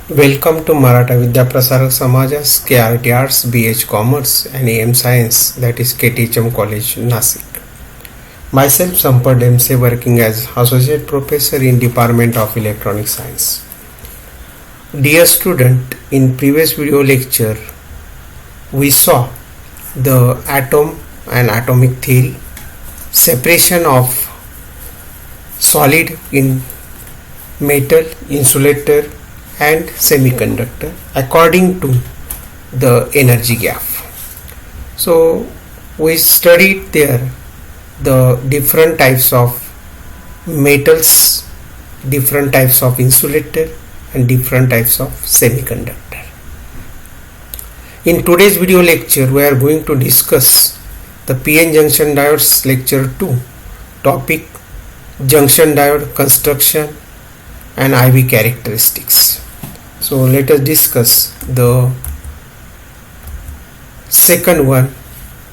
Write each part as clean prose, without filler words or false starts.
Welcome to Maratha Vidya Prasarak Samajas, KRT Arts, BH Commerce and AM Science, that is KTHM College, Nasik. Myself Sampad Demse, working as Associate Professor in Department of Electronic Science. Dear student, in previous video lecture, we saw the atom and atomic theory, separation of solid in metal, insulator and semiconductor according to the energy gap. So we studied there the different types of metals, different types of insulator and different types of semiconductor. In today's video lecture we are going to discuss the PN junction diodes lecture 2, topic junction diode construction and IV characteristics. So let us discuss the second one,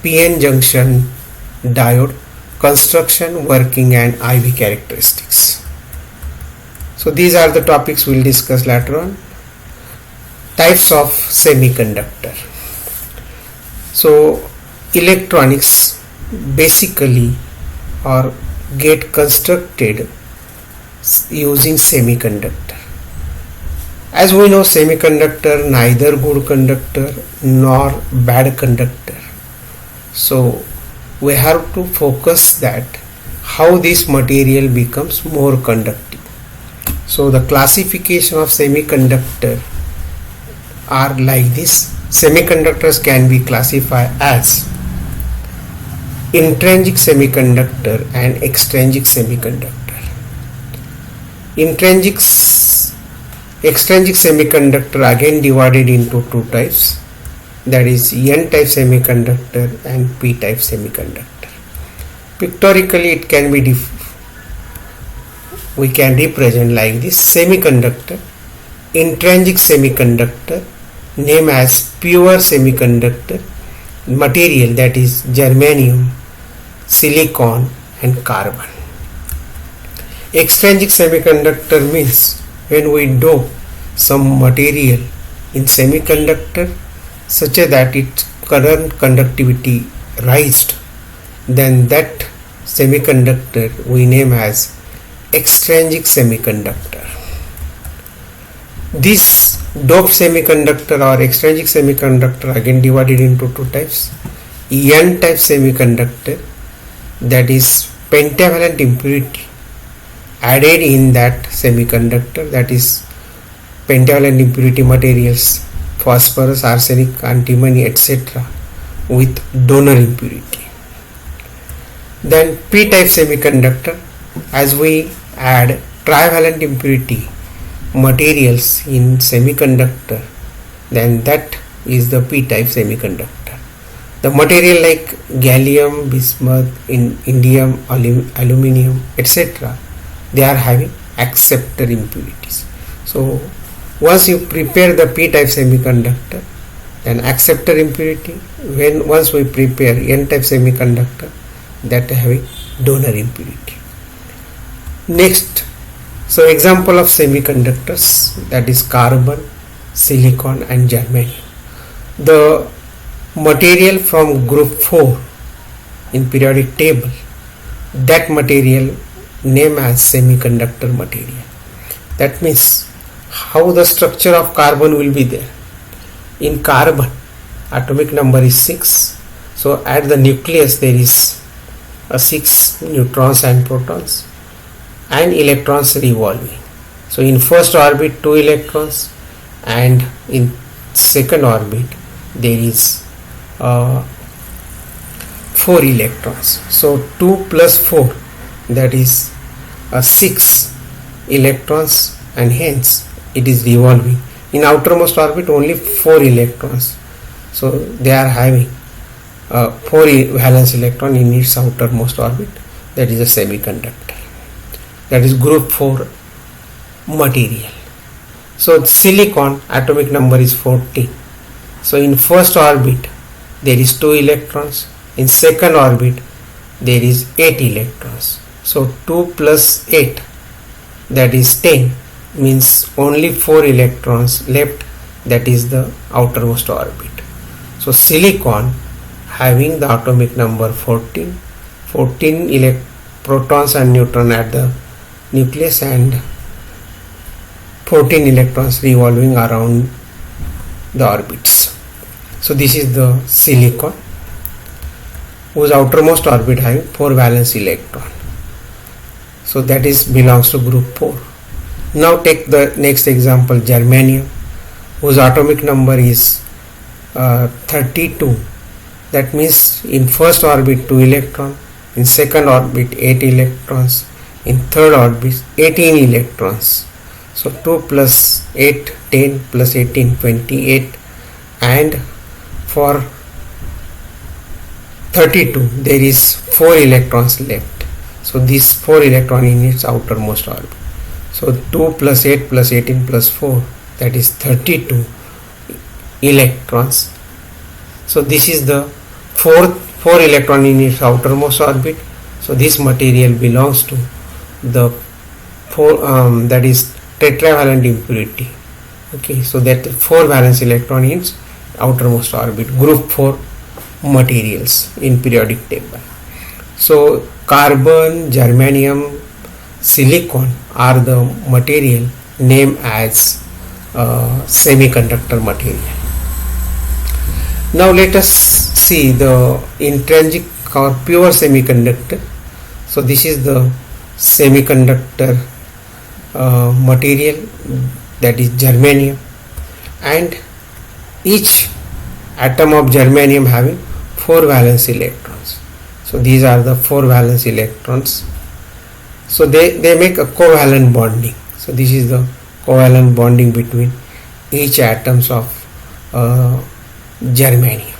PN junction diode construction, working and IV characteristics. So these are the topics we will discuss later on. Types of semiconductor. So electronics basically or get constructed using semiconductor. As we know, semiconductor neither good conductor nor bad conductor. So we have to focus that how this material becomes more conductive. So the classification of semiconductor are like this. Semiconductors can be classified as intrinsic semiconductor and extrinsic semiconductor. Extrinsic semiconductor again divided into two types, that is N type semiconductor and P type semiconductor. Pictorially it can be we can represent like this: semiconductor, intrinsic semiconductor, name as pure semiconductor material, that is germanium, silicon and carbon. Extrinsic semiconductor means when we dope some material in semiconductor such that its current conductivity raised, then that semiconductor we name as extrinsic semiconductor. This doped semiconductor or extrinsic semiconductor again divided into two types: N type semiconductor, that is pentavalent impurity added in that semiconductor, that is pentavalent impurity materials phosphorus, arsenic, antimony, etc. with donor impurity. Then P type semiconductor, as we add trivalent impurity materials in semiconductor, then that is the P type semiconductor. The material like gallium, bismuth, indium, aluminium, etc., they are having acceptor impurities. So once you prepare the P type semiconductor, then acceptor impurity. Once we prepare N type semiconductor, that having donor impurity. Next, so example of semiconductors, that is carbon, silicon and germanium. The material from group 4 in periodic table, that material name as semiconductor material. That means how the structure of carbon will be there. In carbon, atomic number is 6. So at the nucleus there is 6 neutrons and protons and electrons revolving. So in first orbit 2 electrons and in second orbit there is 4 electrons. So 2 plus 4, that is 6 electrons, and hence it is revolving. In outermost orbit only 4 electrons, so they are having 4 valence electron in its outermost orbit, that is a semiconductor, that is group 4 material. So silicon atomic number is 14. So in first orbit there is 2 electrons, in second orbit there is 8 electrons. So 2 plus 8, that is 10, means only 4 electrons left, that is the outermost orbit. So silicon having the atomic number 14 protons and neutrons at the nucleus and 14 electrons revolving around the orbits. So this is the silicon whose outermost orbit having 4 valence electron. So that is belongs to group 4. Now take the next example, germanium, whose atomic number is 32. That means in first orbit 2 electrons, in second orbit 8 electrons, in third orbit 18 electrons. So 2 plus 8, 10 plus 18, 28, and for 32 there is 4 electrons left. So this 4 electron in its outermost orbit. So 2 plus 8 plus 18 plus 4, that is 32 electrons. So this is the 4 electron in its outermost orbit. So this material belongs to the that is tetravalent impurity. Okay, so that 4 valence electron in its outermost orbit, group 4 materials in periodic table. So carbon, germanium, silicon are the material named as semiconductor material. Now let us see the intrinsic or pure semiconductor. So this is the semiconductor material, that is germanium, and each atom of germanium having 4 valence electrons. So these are the 4 valence electrons. So they make a covalent bonding. So this is the covalent bonding between each atoms of germanium.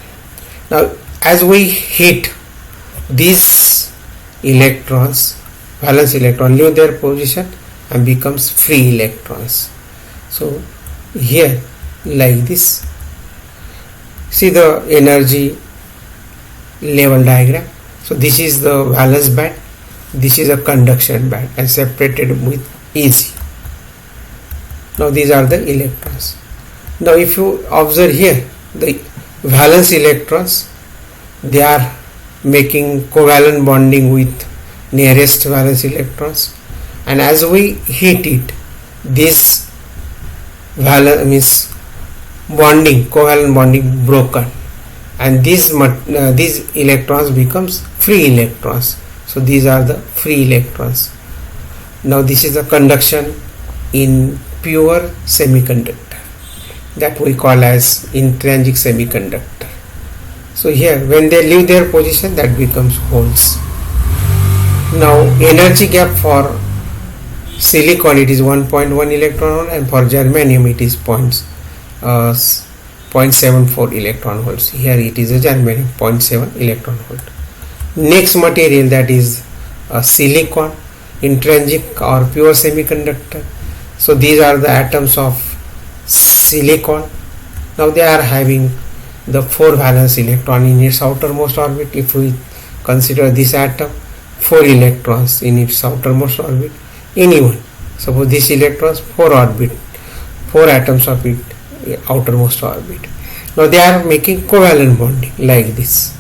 Now as we heat, these electrons, valence electron, leave their position and becomes free electrons. So here like this, see the energy level diagram. So this is the valence band, this is a conduction band and separated with Eg. Now these are the electrons. Now if you observe here, the valence electrons, they are making covalent bonding with nearest valence electrons, and as we heat it, this valence means bonding, covalent bonding broken, and these electrons becomes free electrons. So these are the free electrons. Now this is the conduction in pure semiconductor that we call as intrinsic semiconductor. So here when they leave their position, that becomes holes. Now energy gap for silicon, it is 1.1 electron volt, and for germanium it is 0.74 electron volts. Here it is a germanium 0.7 electron volt. Next material, that is silicon, intrinsic or pure semiconductor. So these are the atoms of silicon. Now they are having the 4 valence electron in its outermost orbit. If we consider this atom, 4 electrons in its outermost orbit, anyone, suppose this electrons, 4 atoms of it outermost orbit. Now they are making covalent bonding like this.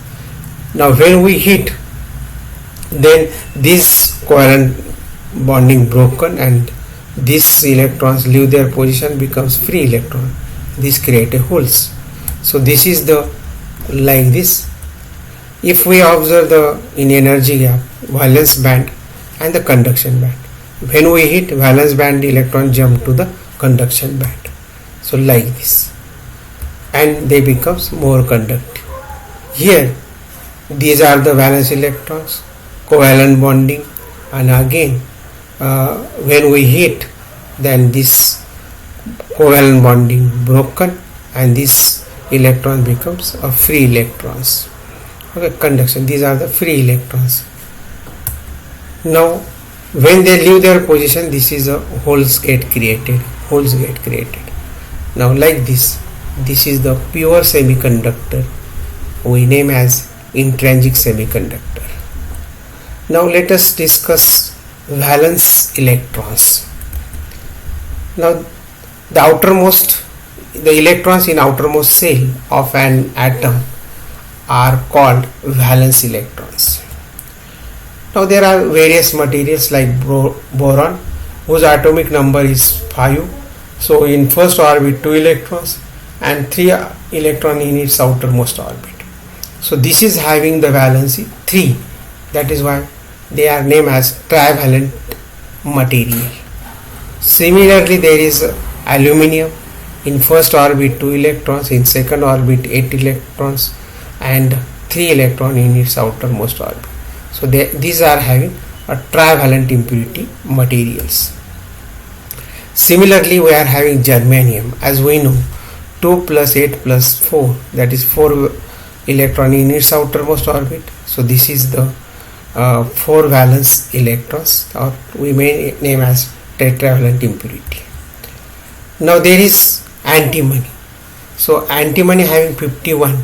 Now when we heat, then this covalent bonding broken and these electrons leave their position, becomes free electron. This create a holes. So this is the like this. If we observe the in energy gap, valence band and the conduction band, when we hit, valence band electron jump to the conduction band. So like this, and they becomes more conductive. Here these are the valence electrons, covalent bonding, and again when we hit, then this covalent bonding broken and this electron becomes a free electrons. Okay, conduction, these are the free electrons. Now when they leave their position, this is a holes get created. Now like this is the pure semiconductor we name as intrinsic semiconductor. Now let us discuss valence electrons. Now the electrons in outermost cell of an atom are called valence electrons. Now there are various materials like boron, whose atomic number is 5. So in first orbit 2 electrons and 3 electron in its outermost orbit. So this is having the valency 3. That is why they are named as trivalent material. Similarly, there is aluminium. In first orbit 2 electrons, in second orbit 8 electrons and 3 electron in its outermost orbit. So these are having a trivalent impurity materials. Similarly, we are having germanium. As we know, 2 plus 8 plus 4, that is 4 electron in its outermost orbit. So this is the 4 valence electrons, or we may name as tetravalent impurity. Now there is antimony. So antimony having 51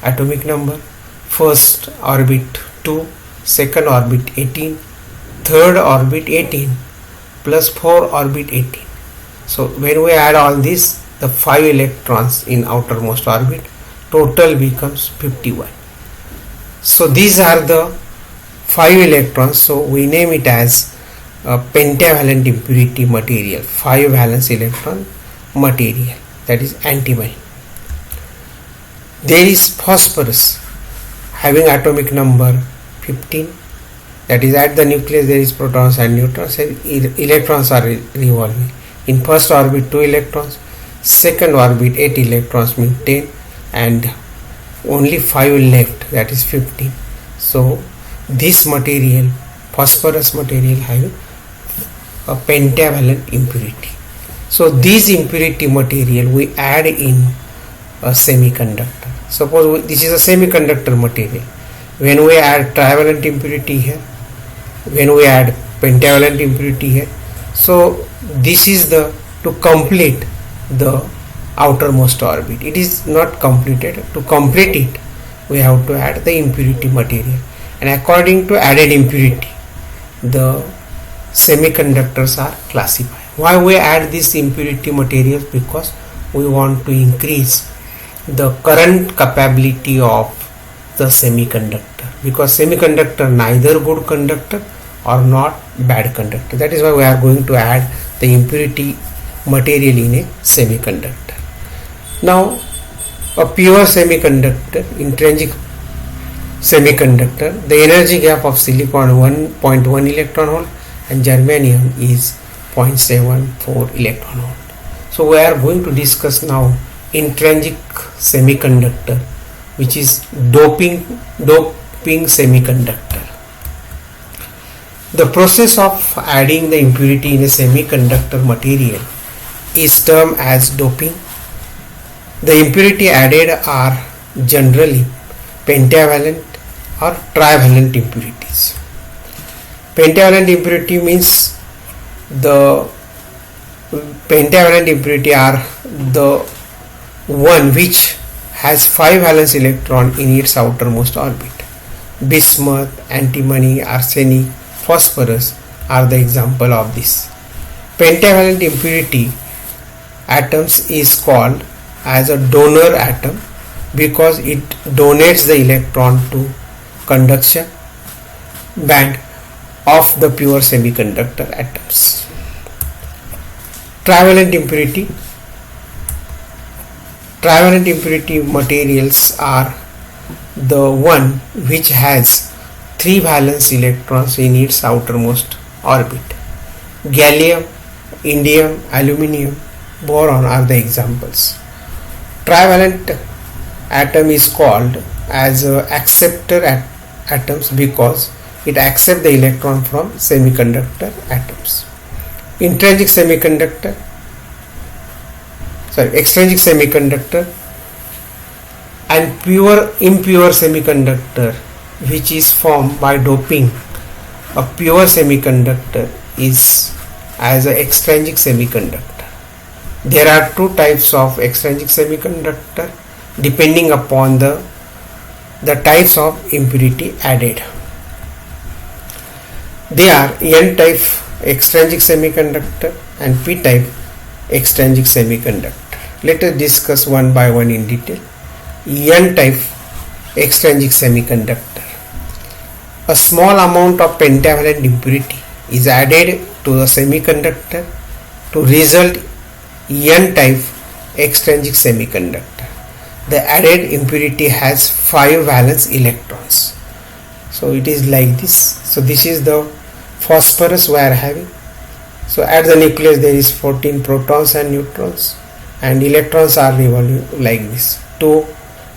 atomic number, first orbit 2, second orbit 18, third orbit 18 plus 4 orbit 18. So when we add all this, the 5 electrons in outermost orbit, total becomes 51. So these are the 5 electrons. So we name it as a pentavalent impurity material, 5 valence electron material, that is antimony. There is phosphorus having atomic number 15, that is at the nucleus there is protons and neutrons and electrons are revolving. In first orbit 2 electrons, second orbit 8 electrons means 10 and only 5 left, that is 15. So this material, phosphorus material, having a pentavalent impurity. So this impurity material we add in a semiconductor. Suppose this is a semiconductor material. When we add trivalent impurity here, when we add pentavalent impurity here, so this is the to complete the outermost orbit. It is not completed. To complete it, we have to add the impurity material, and according to added impurity, the semiconductors are classified. Why we add these impurity materials? Because we want to increase the current capability of the semiconductor, because semiconductor neither good conductor or not bad conductor. That is why we are going to add the impurity material in a semiconductor. Now a pure semiconductor, intrinsic semiconductor, the energy gap of silicon 1.1 electron volt and germanium is 0.74 electron volt. So we are going to discuss now intrinsic semiconductor, which is doping semiconductor. The process of adding the impurity in a semiconductor material is termed as doping. The impurity added are generally pentavalent or trivalent impurities. Pentavalent impurity means the pentavalent impurity are the one which has 5 valence electron in its outermost orbit. Bismuth, antimony, arsenic, phosphorus are the example of this. Pentavalent impurity atoms is called as a donor atom because it donates the electron to conduction band of the pure semiconductor atoms. Trivalent impurity materials are the one which has 3 valence electrons in its outermost orbit. Gallium, indium, aluminium, boron are the examples. Trivalent atom is called as acceptor atoms because it accepts the electron from semiconductor atoms. Extrinsic semiconductor and impure semiconductor, which is formed by doping a pure semiconductor, is as an extrinsic semiconductor. There are 2 types of extrinsic semiconductor depending upon the types of impurity added. They are N type extrinsic semiconductor and P type extrinsic semiconductor. Let us discuss one by one in detail. N-type extrinsic semiconductor. A small amount of pentavalent impurity is added to the semiconductor to result N-type extrinsic semiconductor. The added impurity has 5 valence electrons. So it is like this. So this is the phosphorus we are having. So at the nucleus there is 14 protons and neutrons, and electrons are revolving like this: 2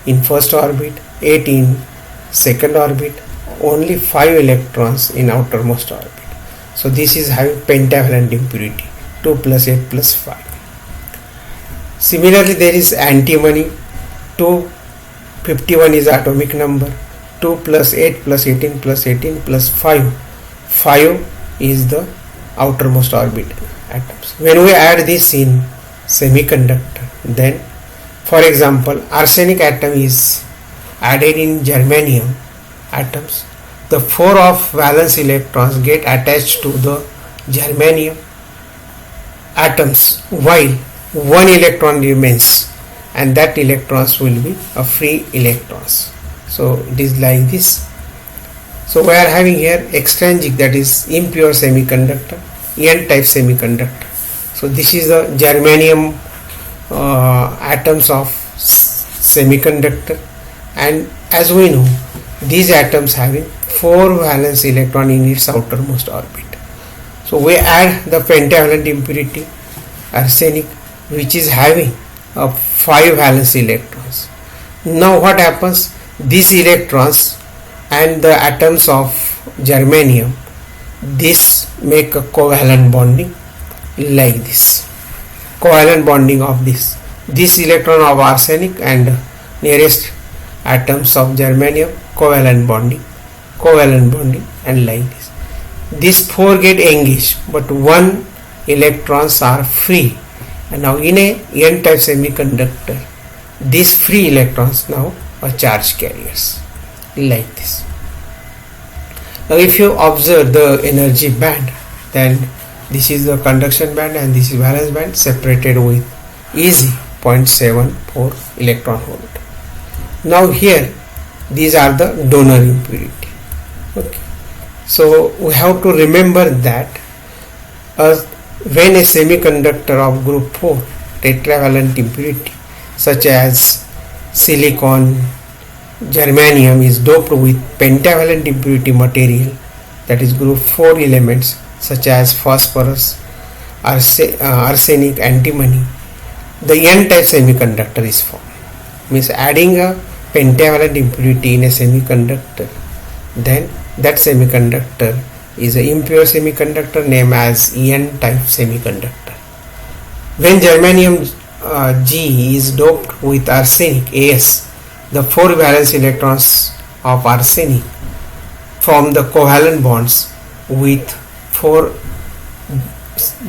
in first orbit, 8 in second orbit, only 5 electrons in outermost orbit. So this is having pentavalent impurity, 2 plus 8 plus 5. Similarly, there is antimony, 251 is atomic number, 2 plus 8 plus 18 plus 18 plus 5. 5 is the outermost orbit atoms. When we add this in semiconductor, then for example arsenic atom is added in germanium atoms, the 4 of valence electrons get attached to the germanium atoms while 1 electron remains, and that electrons will be a free electrons. So it is like this. So we are having here extrinsic, that is impure semiconductor, N-type semiconductor. So this is the germanium atoms of semiconductor, and as we know these atoms having 4 valence electron in its outermost orbit. So we add the pentavalent impurity arsenic, which is having 5 valence electrons. Now what happens? These electrons and the atoms of germanium, this make a covalent bonding like this. Covalent bonding of this electron of arsenic and nearest atoms of germanium, covalent bonding, and like this. These 4 get engaged, but 1 electrons are free. And now in a N-type semiconductor, these free electrons now are charge carriers like this. Now if you observe the energy band, then this is the conduction band and this is valence band separated with easy 0.74 electron volt. Now here these are the donor impurity. Okay. So we have to remember that when a semiconductor of group 4 tetravalent impurity such as silicon, germanium is doped with pentavalent impurity material, that is group 4 elements such as phosphorus, arsenic, antimony, the N-type semiconductor is formed. Means adding a pentavalent impurity in a semiconductor, then that semiconductor is an impure semiconductor named as N-type semiconductor. When germanium G is doped with arsenic As, the 4 valence electrons of arsenic form the covalent bonds with 4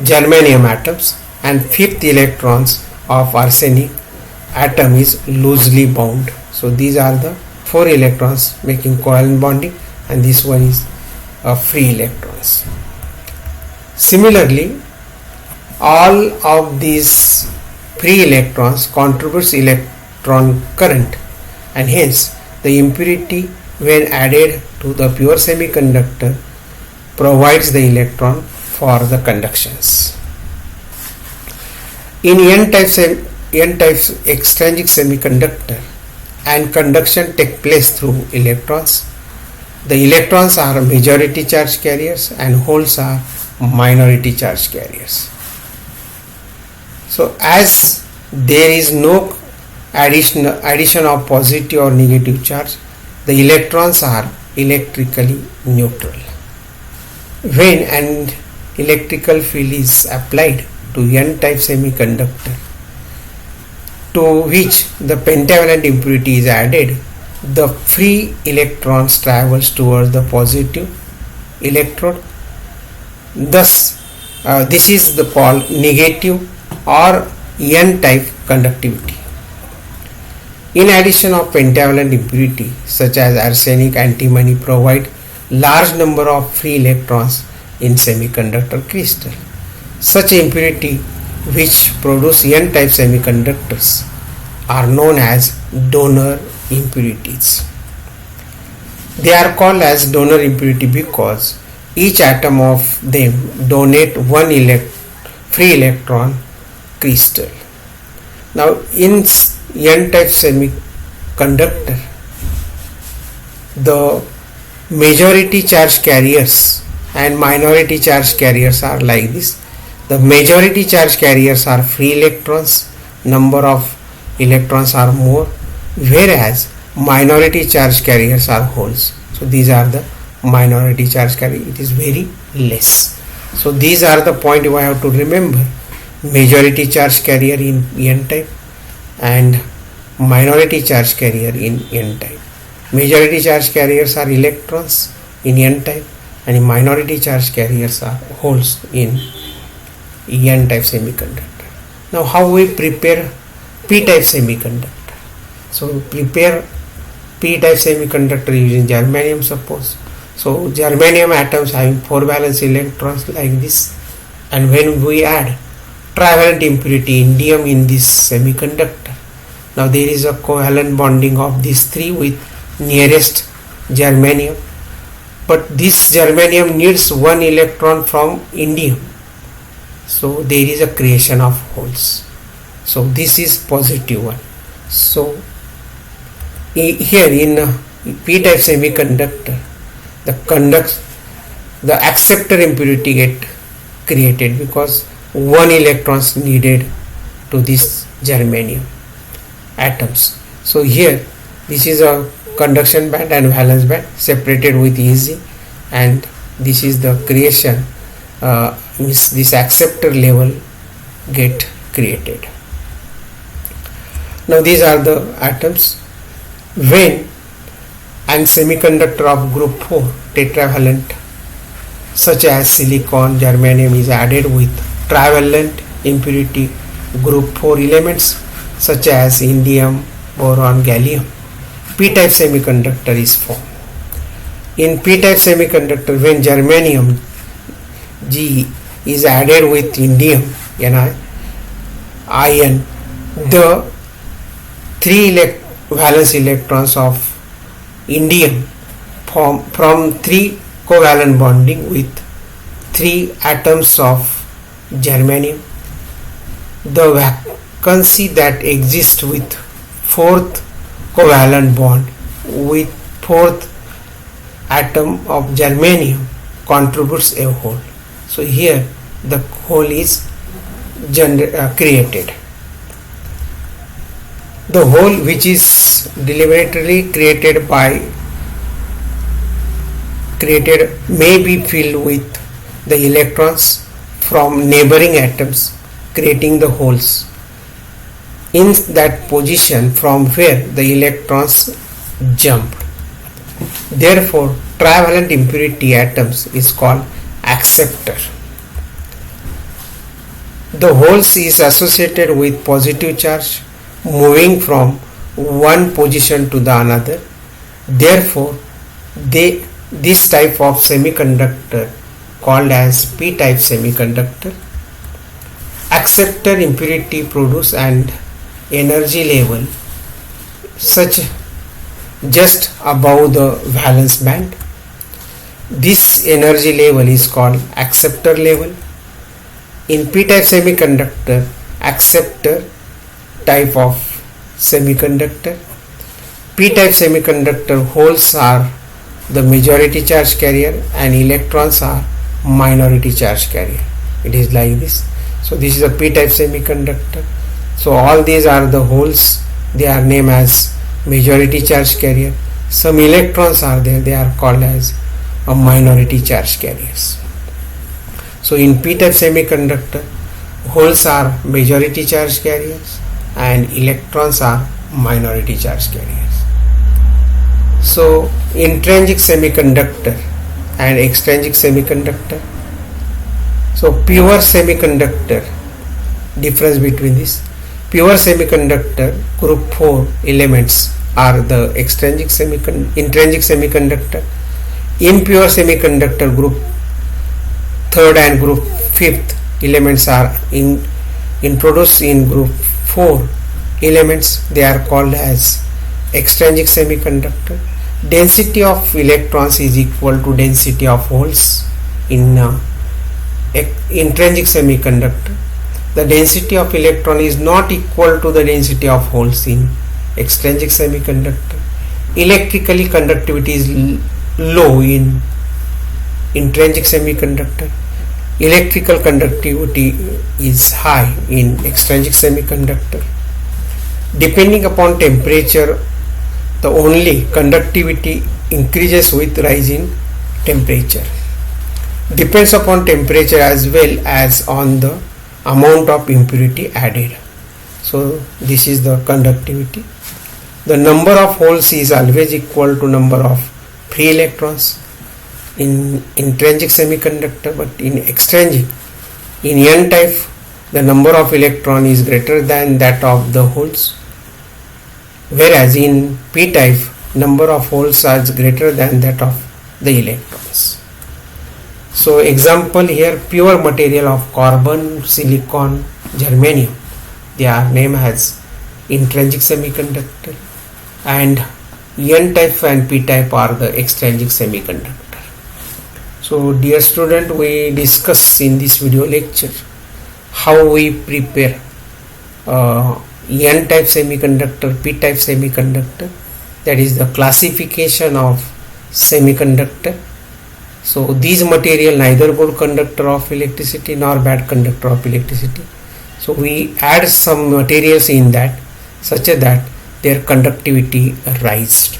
germanium atoms, and 5th electrons of arsenic atom is loosely bound. So these are the 4 electrons making covalent bonding, and this one is free electrons. Similarly, all of these free electrons contributes electron current, and hence the impurity when added to the pure semiconductor provides the electron for the conductions. In N-type extrinsic semiconductor, and conduction take place through electrons. The electrons are majority charge carriers and holes are minority charge carriers. So as there is no addition of positive or negative charge, the electrons are electrically neutral. When an electrical field is applied to N-type semiconductor, to which the pentavalent impurity is added, the free electrons travels towards the positive electrode. Thus this is the called negative or N-type conductivity. In addition of pentavalent impurity such as arsenic, antimony provide large number of free electrons in semiconductor crystal. Such impurity which produce n-type semiconductors are known as donor impurities. They are called as donor impurity because each atom of them donate one free electron crystal. Now in n-type semiconductor, the majority charge carriers and minority charge carriers are like this. The majority charge carriers are free electrons, number of electrons are more, whereas minority charge carriers are holes. So these are the minority charge carrier, it is very less. So these are the point you have to remember: majority charge carrier in n-type and minority charge carrier in n-type. Majority charge carriers are electrons in n-type and minority charge carriers are holes in n-type semiconductor. Now how we prepare p-type semiconductor? So prepare p-type semiconductor using germanium, suppose. So germanium atoms having 4 valence electrons like this, and when we add trivalent impurity indium in this semiconductor, now there is a covalent bonding of these 3 with nearest germanium, but this germanium needs 1 electron from indium, so there is a creation of holes. So this is positive one. So here in p-type semiconductor, the acceptor impurity get created because 1 electrons needed to this germanium atoms. So here this is a conduction band and valence band separated with Eg, and this is the creation, this acceptor level get created. Now these are the atoms. When an semiconductor of group 4 tetravalent such as silicon, germanium is added with trivalent impurity group 4 elements such as indium, boron, gallium, p-type semiconductor is formed. In p-type semiconductor, when germanium G is added with indium Ni ion, the 3 valence electrons of indium from 3 covalent bonding with 3 atoms of germanium. The vacancy that exists with 4th covalent bond with 4th atom of germanium contributes a hole. So here the hole is created. The hole which is deliberately created may be filled with the electrons from neighboring atoms, creating the holes in that position from where the electrons jump. Therefore, trivalent impurity atoms is called acceptor. The holes is associated with positive charge moving from one position to the another. Therefore, this type of semiconductor called as p-type semiconductor. Acceptor impurity produce an energy level such just above the valence band. This energy level is called acceptor level. In p-type semiconductor, acceptor type of semiconductor, p-type semiconductor holes are the majority charge carrier and electrons are minority charge carrier. It is like this. So this is a p-type semiconductor. So all these are the holes, they are named as majority charge carrier. Some electrons are there, they are called as a minority charge carriers. So in p-type semiconductor, holes are majority charge carriers and electrons are minority charge carriers. So intrinsic semiconductor and extrinsic semiconductor. So pure semiconductor, difference between this: pure semiconductor group 4 elements are the intrinsic semiconductor. Impure semiconductor group 3rd and group 5th elements are in introduced in group 4 elements, they are called as extrinsic semiconductor. Density of electrons is equal to density of holes in intrinsic semiconductor. The density of electron is not equal to the density of holes in extrinsic semiconductor. Electrically conductivity is low in intrinsic semiconductor. Electrical conductivity is high in extrinsic semiconductor. Depending upon temperature, the only conductivity increases with rise in temperature. Depends upon temperature as well as on the amount of impurity added. So this is the conductivity. The number of holes is always equal to number of free electrons in intrinsic semiconductor, but in extrinsic, in N type, the number of electron is greater than that of the holes, whereas in P type, number of holes is greater than that of the electrons. So example here, pure material of carbon, silicon, germanium, they are named as intrinsic semiconductor, and N type and P type are the extrinsic semiconductor. So dear student, we discuss in this video lecture how we prepare N type semiconductor, P type semiconductor, that is the classification of semiconductor. So these material neither good conductor of electricity nor bad conductor of electricity. So we add some materials in that such that their conductivity rises.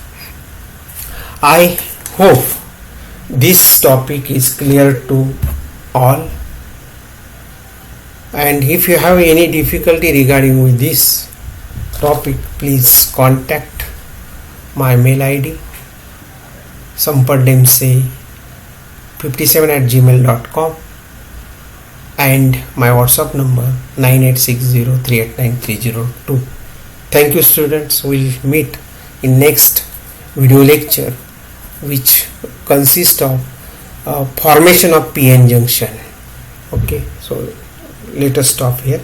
I hope this topic is clear to all, and if you have any difficulty regarding with this topic, please contact my mail ID samparddemse57@gmail.com and my WhatsApp number 9860389302. Thank you students. We'll meet in next video lecture, which consists of formation of PN junction. Okay, so let us stop here.